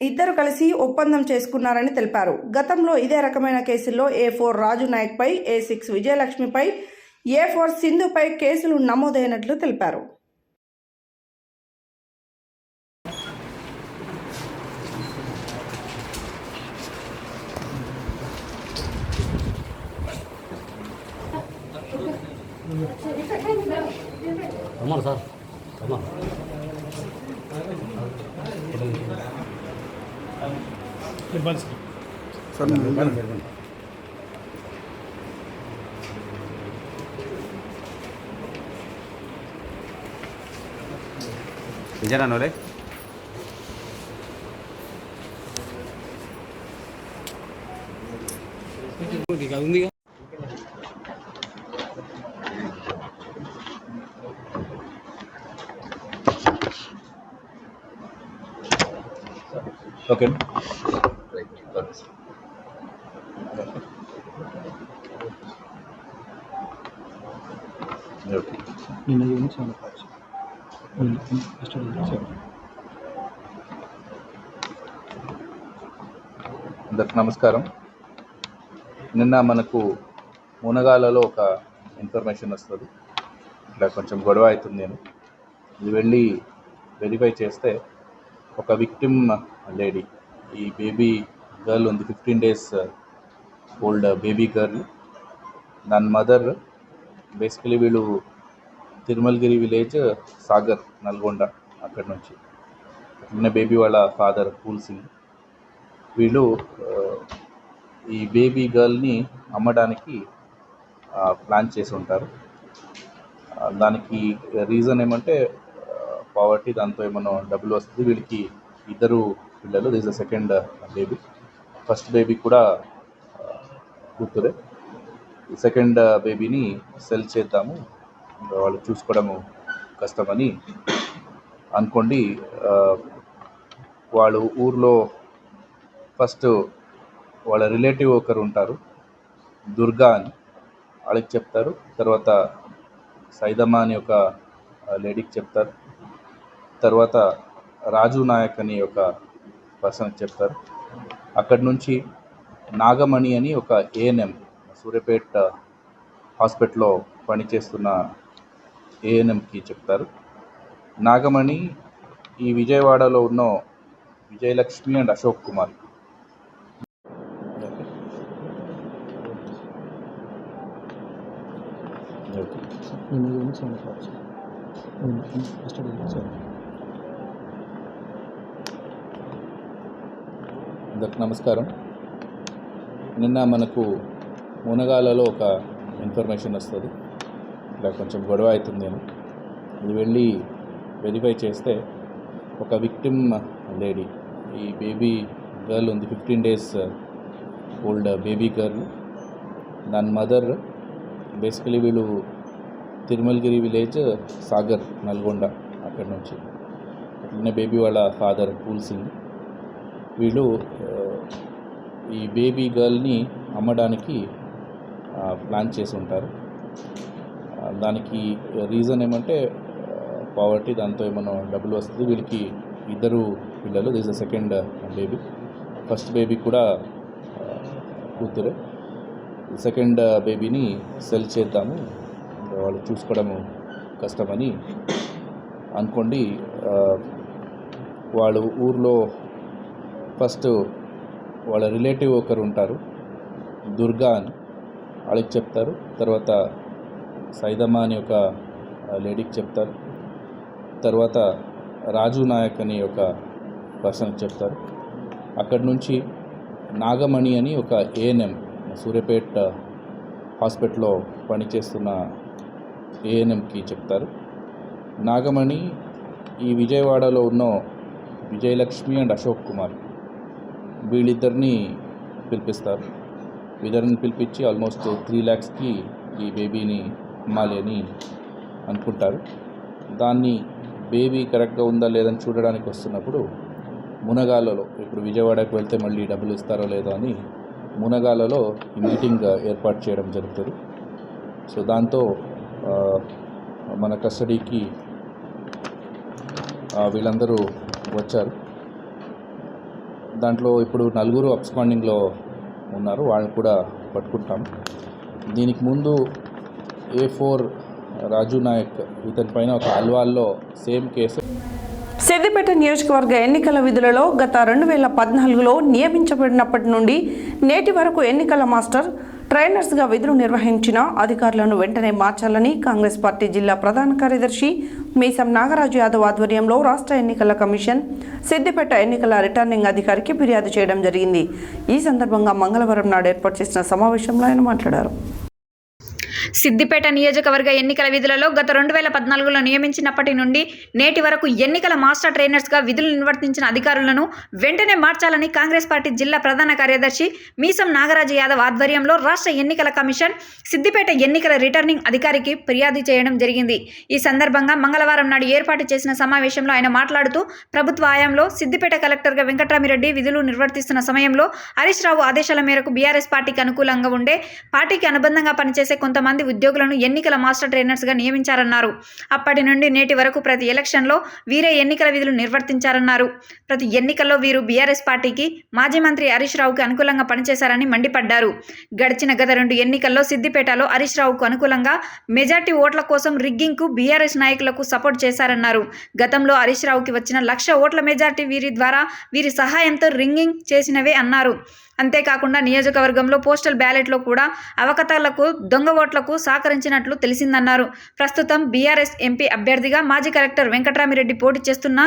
S1: ఇద్దరు కలిసి ఒప్పందం చేసుకున్నారని తెలిపారు. గతంలో ఇదే రకమైన కేసుల్లో A4 రాజు నాయక్పై, A6 విజయలక్ష్మిపై, A4 సింధుపై కేసులు నమోదైనట్లు తెలిపారు.
S4: రమ్మను సార్, రమ్మను. నిజానా నోలే ఉందిగా. ఓకే
S5: అందరికి నమస్కారం. నిన్న మనకు మునగాలలో ఒక ఇన్ఫర్మేషన్ వస్తుంది, ఇట్లా కొంచెం గొడవ అవుతుంది. నేను ఇది వెళ్ళి వెరిఫై చేస్తే ఒక విక్టిమ్ లేడీ, ఈ బేబీ గర్ల్ ఉంది, 15 days ఓల్డ్ బేబీ గర్ల్, దాని మదర్ బేసికలీ వీళ్ళు తిరుమలగిరి విలేజ్ సాగర్ నల్గొండ అక్కడి నుంచి. నిన్న బేబీ వాళ్ళ ఫాదర్ పూల్ సింగ్. వీళ్ళు ఈ బేబీ గర్ల్ని అమ్మడానికి ప్లాన్ చేసి ఉంటారు. దానికి రీజన్ ఏమంటే పావర్టీ, దాంతో ఏమన్నా డబ్బులు వస్తుంది. వీళ్ళకి ఇద్దరు పిల్లలు, this the second baby. First baby కూడా కూతురే. సెకండ్ బేబీని సెల్ చేద్దాము, వాళ్ళు చూసుకోవడము కష్టమని అనుకోండి. వాళ్ళు ఊర్లో ఫస్ట్ వాళ్ళ రిలేటివ్ ఒకరు ఉంటారు, దుర్గా అని, వాళ్ళకి చెప్తారు. తర్వాత సైదమ్మ అని ఒక లేడీకి చెప్తారు. తర్వాత రాజు నాయక్ అని ఒక పర్సన్కి చెప్తారు. అక్కడి నుంచి నాగమణి అని ఒక ANM, సూర్యాపేట హాస్పిటల్లో పనిచేస్తున్న ANMకి చెప్తారు. నాగమణి ఈ విజయవాడలో ఉన్న విజయలక్ష్మి అండ్ అశోక్ కుమార్. అందరికి నమస్కారం. నిన్న మనకు మునగాలలో ఒక ఇన్ఫర్మేషన్ వస్తుంది, ఇట్లా కొంచెం గొడవ అవుతుంది. నేను ఇది వెళ్ళి వెరిఫై చేస్తే ఒక విక్టిమ్ లేడీ, ఈ బేబీ గర్ల్ ఉంది, 15 days ఓల్డ్ బేబీ గర్ల్, దాని మదర్ బేసికలీ వీళ్ళు తిరుమలగిరి విలేజ్ సాగర్ నల్గొండ అక్కడి నుంచి. అట్లనే బేబీ వాళ్ళ ఫాదర్ పూల్ సింగ్. వీళ్ళు ఈ బేబీ గర్ల్ని అమ్మడానికి ప్లాన్ చేసి ఉంటారు. దానికి రీజన్ ఏమంటే పావర్టీ, దాంతో ఏమన్నా డబ్బులు వస్తుంది. వీళ్ళకి 2 పిల్లలు, this the second baby. First baby కూడా కూతురే. సెకండ్ బేబీని సెల్ చేద్దాము, వాళ్ళు చూసుకోవడము కష్టమని అనుకోండి. వాళ్ళు ఊర్లో ఫస్ట్ వాళ్ళ రిలేటివ్ ఒకరు ఉంటారు, దుర్గా అని, వాళ్ళకి చెప్తారు. తర్వాత సైదమ్మ అని ఒక లేడీకి చెప్తారు. తర్వాత రాజు నాయక్ అని ఒక పర్సన్కి చెప్తారు. అక్కడి నుంచి నాగమణి అని ఒక ఏఎన్ఎం, సూర్యాపేట హాస్పిటల్లో పనిచేస్తున్న ఏఎన్ఎంకి చెప్తారు. నాగమణి ఈ విజయవాడలో ఉన్న విజయలక్ష్మి అండ్ అశోక్ కుమార్, వీళ్ళిద్దరిని పిలిపిస్తారు. వీళ్ళని పిలిపించి ఆల్మోస్ట్ 3 lakhsకి ఈ బేబీని అమ్మాలి అని అనుకుంటారు. దాన్ని బేబీ కరెక్ట్గా ఉందా లేదని చూడడానికి వస్తున్నప్పుడు మునగాలలో, ఇప్పుడు విజయవాడకు వెళ్తే మళ్ళీ డబ్బులు ఇస్తారో లేదో అని మునగాలలో ఈ మీటింగ్ ఏర్పాటు చేయడం జరుగుతుంది. సో దాంతో మన కస్టడీకి వీళ్ళందరూ వచ్చారు. దాంట్లో ఇప్పుడు 4 అబ్స్కాండింగ్లో ఉన్నారు, వాళ్ళని కూడా పట్టుకుంటాం. దీనికి ముందు A4 రాజు నాయక్, ఇతని పైన ఒక అల్వాల్లో సేమ్ కేసు.
S1: సిద్దిపేట నియోజకవర్గ ఎన్నికల విధులలో గత 2014లో నియమించబడినప్పటి నుండి నేటి వరకు ఎన్నికల మాస్టర్ ట్రైనర్స్గా విధులు నిర్వహించిన అధికారులను వెంటనే మార్చాలని కాంగ్రెస్ పార్టీ జిల్లా ప్రధాన కార్యదర్శి మీసం నాగరాజు యాదవ్ ఆధ్వర్యంలో రాష్ట్ర ఎన్నికల కమిషన్ సిద్దిపేట ఎన్నికల రిటర్నింగ్ అధికారికి ఫిర్యాదు చేయడం జరిగింది. ఈ సందర్భంగా మంగళవారం నాడు ఏర్పాటు చేసిన సమావేశంలో ఆయన మాట్లాడారు.
S2: సిద్దిపేట నియోజకవర్గ ఎన్నికల విధులలో గత 2014లో నియమించినప్పటి నుండి నేటి వరకు ఎన్నికల మాస్టర్ ట్రైనర్స్గా విధులు నిర్వర్తించిన అధికారులను వెంటనే మార్చాలని కాంగ్రెస్ పార్టీ జిల్లా ప్రధాన కార్యదర్శి మీసం నాగరాజు యాదవ్ ఆధ్వర్యంలో రాష్ట్ర ఎన్నికల కమిషన్ సిద్దిపేట ఎన్నికల రిటర్నింగ్ అధికారికి ఫిర్యాదు చేయడం జరిగింది. ఈ సందర్భంగా మంగళవారం నాడు ఏర్పాటు చేసిన సమావేశంలో ఆయన మాట్లాడుతూ ప్రభుత్వ హయాంలో సిద్దిపేట కలెక్టర్గా వెంకట్రామిరెడ్డి విధులు నిర్వర్తిస్తున్న సమయంలో హరీష్ రావు ఆదేశాల మేరకు బీఆర్ఎస్ పార్టీకి అనుకూలంగా ఉండే పార్టీకి అనుబంధంగా పనిచేసే కొంతమంది ఉద్యోగులను ఎన్నికల మాస్టర్ ట్రైనర్స్గా నియమించారన్నారు. అప్పటి నుండి నేటి వరకు ప్రతి ఎలక్షన్లో వీరే ఎన్నికల విధులు నిర్వర్తించారన్నారు. ప్రతి ఎన్నికల్లో వీరు బీఆర్ఎస్ పార్టీకి మాజీ మంత్రి హరీష్ రావుకి అనుకూలంగా పనిచేశారని మండిపడ్డారు. గడిచిన గత 2 ఎన్నికల్లో సిద్దిపేటలో హరీష్ రావుకు అనుకూలంగా మెజార్టీ ఓట్ల కోసం రిగ్గింగ్కు బీఆర్ఎస్ నాయకులకు సపోర్ట్ చేశారన్నారు. గతంలో హరీష్ రావుకి వచ్చిన 1,00,000 ఓట్ల మెజార్టీ వీరి సహాయంతో రింగింగ్ చేసినవే అన్నారు. అంతేకాకుండా నియోజకవర్గంలో పోస్టల్ బ్యాలెట్లో కూడా అవకతవకలకు, దొంగ ఓట్లకు సహకరించినట్లు తెలిసిందన్నారు. ప్రస్తుతం బీఆర్ఎస్ ఎంపీ అభ్యర్థిగా మాజీ కలెక్టర్ వెంకట్రామిరెడ్డి పోటీ చేస్తున్న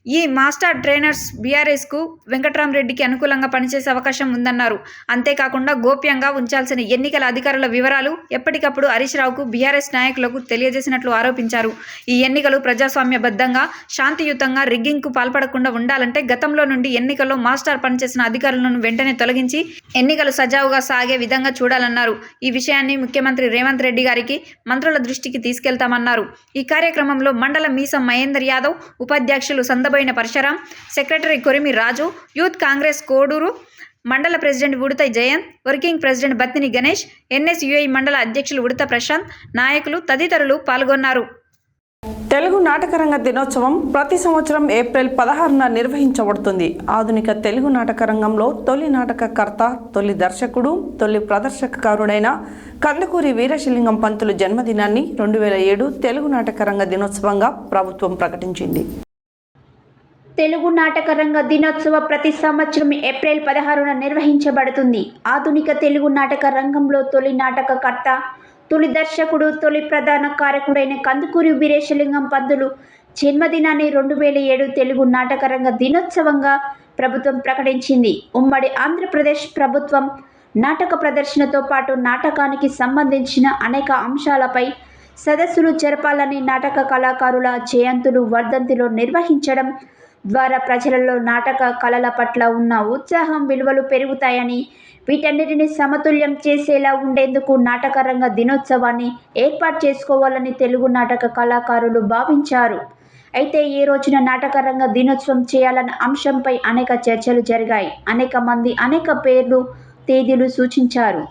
S2: ఈ మాస్టర్ ట్రైనర్స్ బీఆర్ఎస్కు వెంకట్రామిరెడ్డికి అనుకూలంగా పనిచేసే అవకాశం ఉందన్నారు. అంతేకాకుండా గోప్యంగా ఉంచాల్సిన ఎన్నికల అధికారుల వివరాలు ఎప్పటికప్పుడు హరీష్ రావుకు బీఆర్ఎస్ నాయకులకు తెలియజేసినట్లు ఆరోపించారు. ఈ ఎన్నికలు ప్రజాస్వామ్యబద్ధంగా శాంతియుతంగా రిగ్గింగ్కు పాల్పడకుండా ఉండాలంటే గతంలో నుండి ఎన్నికల్లో మాస్టర్ పనిచేసిన అధికారులను వెంటనే తొలగించి ఎన్నికలు సజావుగా సాగే విధంగా చూడాలన్నారు. ఈ విషయాన్ని ముఖ్యమంత్రి రేవంత్ రెడ్డి గారికి, మంత్రుల దృష్టికి తీసుకెళ్తామన్నారు. ఈ కార్యక్రమంలో మండల మీసం మహేందర్ యాదవ్, ఉపాధ్యక్షులు సందబోయిన పరశురాం, సెక్రటరీ కొరిమి రాజు, యూత్ కాంగ్రెస్ కోడూరు మండల president Udatha Jayanth, working president Battini Ganesh, NSUI మండల అధ్యక్షులు ఉడత ప్రశాంత్, నాయకులు తదితరులు పాల్గొన్నారు.
S1: తెలుగు నాటకరంగ దినోత్సవం ప్రతి సంవత్సరం ఏప్రిల్ 16న నిర్వహించబడుతుంది. ఆధునిక తెలుగు నాటక రంగంలో తొలి నాటకకర్త, తొలి దర్శకుడు, తొలి ప్రదర్శకకారుడైన కందుకూరి వీరేశలింగం పంతులు జన్మదినాన్ని 2007 తెలుగు నాటకరంగ దినోత్సవంగా ప్రభుత్వం ప్రకటించింది.
S2: తెలుగు నాటక రంగ దినోత్సవ ప్రతి సంవత్సరం ఏప్రిల్ 16న నిర్వహించబడుతుంది. ఆధునిక తెలుగు నాటక రంగంలో తొలి నాటకకర్త, తొలి దర్శకుడు, తొలి ప్రధాన కారకుడైన కందుకూరి వీరేశలింగం పంతులు జన్మదినాన్ని 2007 తెలుగు నాటక రంగ దినోత్సవంగా ప్రభుత్వం ప్రకటించింది. ఉమ్మడి ఆంధ్రప్రదేశ్ ప్రభుత్వం నాటక ప్రదర్శనతో పాటు నాటకానికి సంబంధించిన అనేక అంశాలపై సదస్సులు జరపాలని, నాటక కళాకారుల జయంతులు, వర్ధంతులు నిర్వహించడం ద్వారా ప్రజలలో నాటక కళల పట్ల ఉన్న ఉత్సాహం, విలువలు పెరుగుతాయని, వీటన్నిటిని సమతుల్యం చేసేలా ఉండేందుకు నాటక రంగ దినోత్సవాన్ని ఏర్పాటు చేసుకోవాలని తెలుగు నాటక కళాకారులు భావించారు. అయితే ఈ రోజున నాటక రంగ దినోత్సవం చేయాలన్న అంశంపై అనేక చర్చలు జరిగాయి. అనేక మంది అనేక పేర్లు, తేదీలు సూచించారు.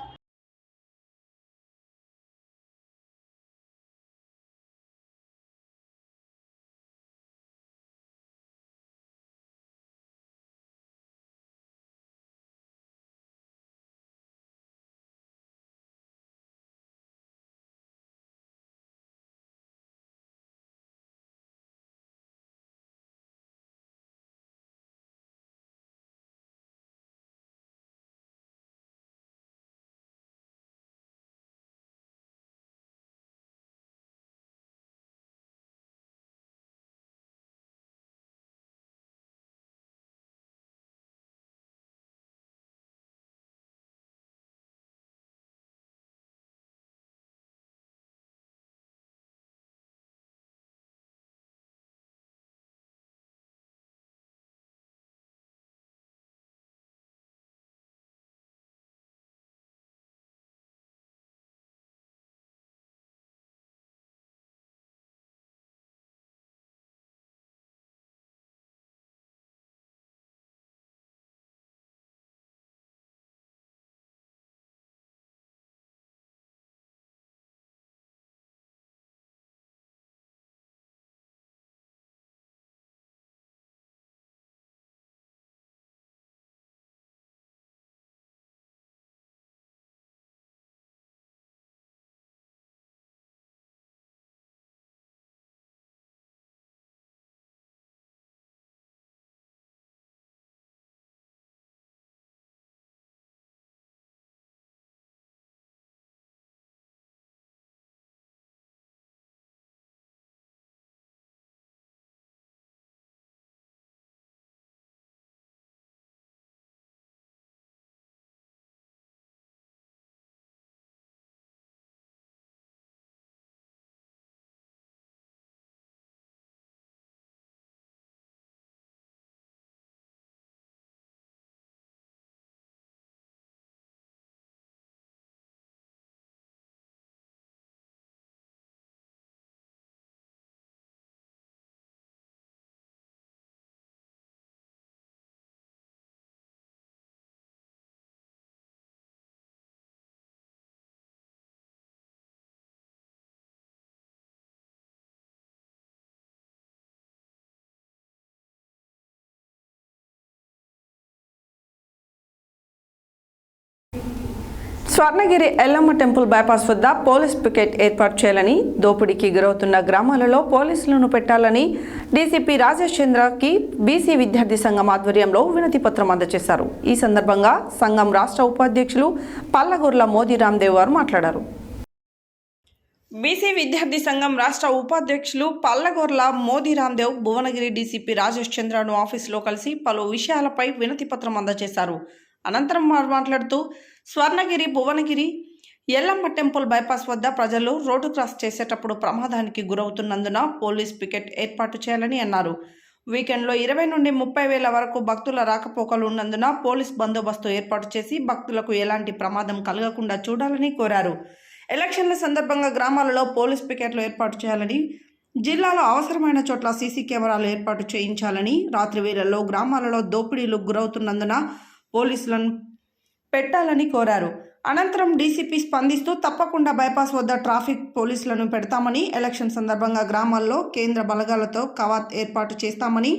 S1: స్వర్ణగిరి ఎల్లమ్మ టెంపుల్ బైపాస్ వద్ద పోలీస్ పికెట్ ఏర్పాటు చేయాలని, దోపిడీకి గురవుతున్న గ్రామాలలో పోలీసులను పెట్టాలని డీసీపీ రాజేష్ చంద్రకి బీసీ విద్యార్థి సంఘం ఆధ్వర్యంలో వినతి పత్రం అందజేశారు. ఈ సందర్భంగా సంఘం రాష్ట్ర ఉపాధ్యక్షులు పల్లగొర్ల మోదీ రామ్దేవ్ గారు మాట్లాడారు. బీసీ విద్యార్థి సంఘం రాష్ట్ర ఉపాధ్యక్షులు పల్లగొర్ల మోదీ రామ్దేవ్ భువనగిరి డీసీపీ రాజేష్ చంద్రను ఆఫీసులో కలిసి పలు విషయాలపై వినతి పత్రం అందజేశారు. అనంతరం మాట్లాడుతూ స్వర్ణగిరి భువనగిరి ఎల్లమ్మ టెంపుల్ బైపాస్ వద్ద ప్రజలు రోడ్డు క్రాస్ చేసేటప్పుడు ప్రమాదానికి గురవుతున్నందున పోలీస్ పికెట్ ఏర్పాటు చేయాలని అన్నారు. వీకెండ్లో 20 నుండి 30 వేల వరకు భక్తుల రాకపోకలు ఉన్నందున పోలీస్ బందోబస్తు ఏర్పాటు చేసి భక్తులకు ఎలాంటి ప్రమాదం కలగకుండా చూడాలని కోరారు. ఎలక్షన్ల సందర్భంగా గ్రామాలలో పోలీస్ పికెట్లు ఏర్పాటు చేయాలని, జిల్లాలో అవసరమైన చోట్ల సీసీ కెమెరాలు ఏర్పాటు చేయించాలని, రాత్రి వేళల్లో గ్రామాలలో దోపిడీలు గురవుతున్నందున పోలీసులను పెట్టాలని కోరారు. అనంతరం డీసీపీ స్పందిస్తూ తప్పకుండా బైపాస్ వద్ద ట్రాఫిక్ పోలీసులను పెడతామని, ఎలక్షన్ సందర్భంగా గ్రామాల్లో కేంద్ర బలగాలతో కవాత్ ఏర్పాటు చేస్తామని,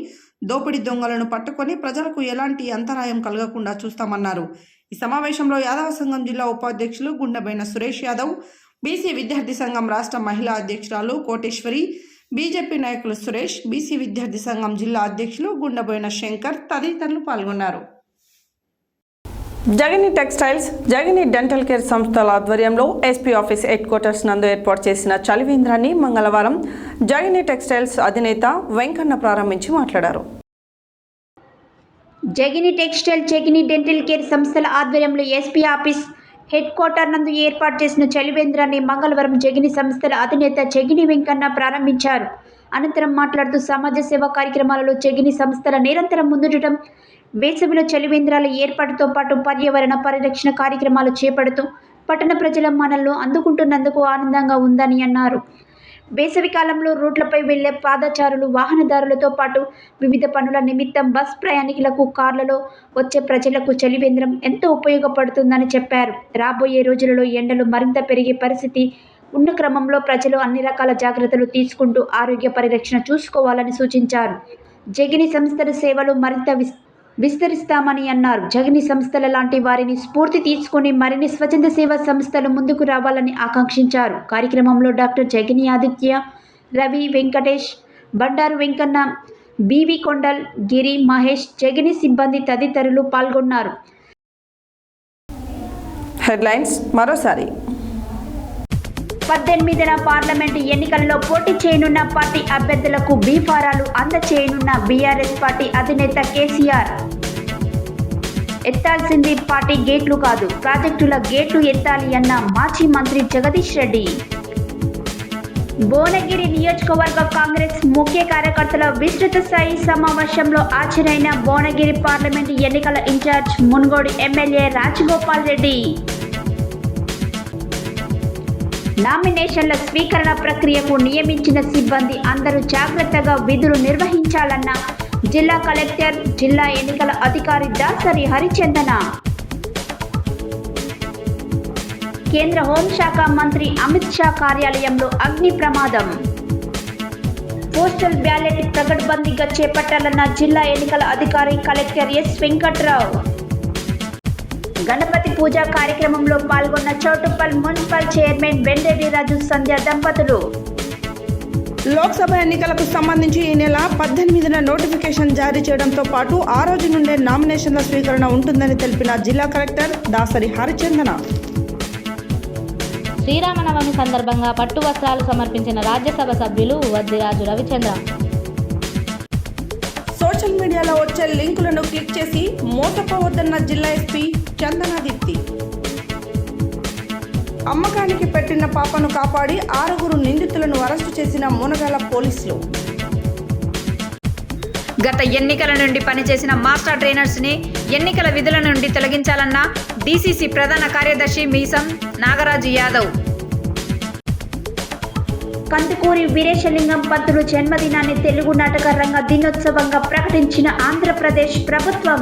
S1: దోపిడీ దొంగలను పట్టుకొని ప్రజలకు ఎలాంటి అంతరాయం కలగకుండా చూస్తామన్నారు. ఈ సమావేశంలో యాదవ సంఘం జిల్లా ఉపాధ్యక్షులు గుండెబోయిన సురేష్ యాదవ్, బీసీ విద్యార్థి సంఘం రాష్ట్ర మహిళా అధ్యక్షురాలు కోటేశ్వరి, బీజేపీ నాయకులు సురేష్, బీసీ విద్యార్థి సంఘం జిల్లా అధ్యక్షులు గుండెబోయిన శంకర్ తదితరులు పాల్గొన్నారు. జగిని టెక్స్టైల్స్, జగిని డెంటల్ కేర్ సంస్థల ఆధ్వర్యంలో ఎస్పీ ఆఫీస్ హెడ్ క్వార్టర్స్ నందు ఏర్పాటు చేసిన చలివేంద్రాన్ని మంగళవారం జగిని టెక్స్టైల్స్ అధినేత వెంకన్న ప్రారంభించి మాట్లాడారు.
S2: జగిని టెక్స్టైల్, జగిని డెంటల్ కేర్ సంస్థల ఆధ్వర్యంలో ఎస్పీ ఆఫీస్ హెడ్ క్వార్టర్ నందు ఏర్పాటు చేసిన చలివేంద్రాన్ని మంగళవారం జగిని సంస్థల అధినేత జగిని వెంకన్న ప్రారంభించారు. అనంతరం మాట్లాడుతూ సమాజ సేవా కార్యక్రమాలలో జగిని సంస్థల నిరంతరం ముందుండటం, వేసవిలో చలివేంద్రాల ఏర్పాటుతో పాటు పర్యావరణ పరిరక్షణ కార్యక్రమాలు చేపడుతూ పట్టణ ప్రజల మనల్లో అందుకుంటున్నందుకు ఆనందంగా ఉందని అన్నారు. వేసవి కాలంలో రోడ్లపై వెళ్లే పాదచారులు, వాహనదారులతో పాటు వివిధ పనుల నిమిత్తం బస్ ప్రయాణికులకు, కార్లలో వచ్చే ప్రజలకు చలివేంద్రం ఎంతో ఉపయోగపడుతుందని చెప్పారు. రాబోయే రోజులలో ఎండలు మరింత పెరిగే పరిస్థితి ఉన్న క్రమంలో ప్రజలు అన్ని రకాల జాగ్రత్తలు తీసుకుంటూ ఆరోగ్య పరిరక్షణ చూసుకోవాలని సూచించారు. జగిని సంస్థల సేవలు మరింత విస్తరిస్తామని అన్నారు. జగిని సంస్థల లాంటి వారిని స్ఫూర్తి తీసుకుని మరిన్ని స్వచ్ఛంద సేవా సంస్థలు ముందుకు రావాలని ఆకాంక్షించారు. కార్యక్రమంలో డాక్టర్ జగిని ఆదిత్య, రవి, వెంకటేష్, బండారు వెంకన్న, బీవి కొండల్, గిరి, మహేష్, జగిని సిబ్బంది తదితరులు పాల్గొన్నారు.
S1: హెడ్లైన్స్ మరోసారి.
S2: 18న పార్లమెంటు ఎన్నికలలో పోటీ చేయనున్న పార్టీ అభ్యర్థులకు బీఫారాలు అందచేయనున్న బీఆర్ఎస్ పార్టీ అధినేత కేసీఆర్. ఎత్తాల్సింది పార్టీ గేట్లు కాదు, ప్రాజెక్టుల గేట్లు ఎత్తాలి అన్న మాజీ మంత్రి జగదీష్ రెడ్డి. భువనగిరి నియోజకవర్గ కాంగ్రెస్ ముఖ్య కార్యకర్తల విస్తృత స్థాయి సమావేశంలో హాజరైన భువనగిరి పార్లమెంటు ఎన్నికల ఇన్ఛార్జ్ మున్గోడు ఎమ్మెల్యే రాజగోపాల్ రెడ్డి. నామినేషన్ల స్వీకరణ ప్రక్రియకు నియమించిన సిబ్బంది అందరూ జాగ్రత్తగా విధులు నిర్వహించాలన్న జిల్లా కలెక్టర్, జిల్లా ఎన్నికల అధికారి దాసరి హరిచందన. కేంద్ర హోంశాఖ మంత్రి అమిత్ షా కార్యాలయంలో అగ్ని ప్రమాదం. పోస్టల్ బ్యాలెట్ పకడ్బందీగా చేపట్టాలన్న జిల్లా ఎన్నికల అధికారి కలెక్టర్ ఎస్ వెంకట్రావు. గణపతి పూజ కార్యక్రమంలో పాల్గొన్న చౌటుప్పల్ మున్సిపల్ చైర్మన్ వెండెడి రాజు సంధ్య దంపతులు.
S1: లోక్సభ ఎన్నికలకు సంబంధించి ఈ నెల 18న నోటిఫికేషన్ జారీ చేయడంతో పాటు ఆ రోజు నుండే నామినేషన్ల స్వీకరణ ఉంటుందని తెలిపిన జిల్లా కలెక్టర్ దాసరి హరిచందన.
S3: శ్రీరామనవమి సందర్భంగా పట్టు వస్త్రాలు సమర్పించిన రాజ్యసభ సభ్యులు వద్దిరాజు రవిచంద్ర.
S1: సోషల్ మీడియాలో వచ్చే లింకులను క్లిక్ చేసి మోసపోవద్దన్న జిల్లా ఎస్పీ చందనాదిత్తి. అమ్మకానికి పెట్టిన పాపను కాపాడి 6 నిందితులను అరెస్టు చేసిన మునగాల పోలీసులు.
S2: గత ఎన్నికల నుండి పనిచేసిన మాస్టర్ ట్రైనర్స్ని ఎన్నికల విధుల నుండి తొలగించాలన్న డీసీసీ ప్రధాన కార్యదర్శి మీసం నాగరాజు యాదవ్. కందుకూరి వీరేశలింగం పంతులు జన్మదినాన్ని తెలుగు నాటక రంగ దినోత్సవంగా ప్రకటించిన ఆంధ్రప్రదేశ్ ప్రభుత్వం.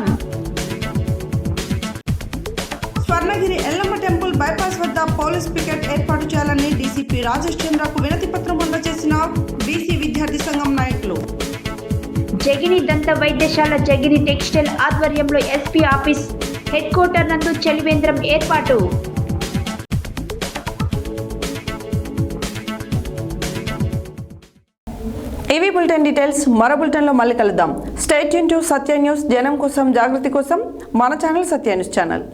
S1: స్వర్ణగిరి ఎల్లమ్మ టెంపుల్ బైపాస్ వద్ద పోలీస్ పికెట్ ఏర్పాటు చేయాలని డీసీపీ రాజేష్ చంద్రకు వినతి పత్రం అందజేసిన బీసీ విద్యార్థి సంఘం నాయకులు.
S2: జగిని దంత వైద్యశాల, జగిని టెక్స్టైల్ ఆధ్వర్యంలో ఎస్పీ ఆఫీస్ హెడ్ క్వార్టర్ నందు చలివేంద్రం ఏర్పాటు.
S1: బులెటిన్ డీటెయిల్స్ మరో బులెటిన్లో మళ్ళీ కలుద్దాం. Stay tune to Satya news. జనం కోసం జాగృతి కోసం మన ఛానల్ సత్య న్యూస్ ఛానల్.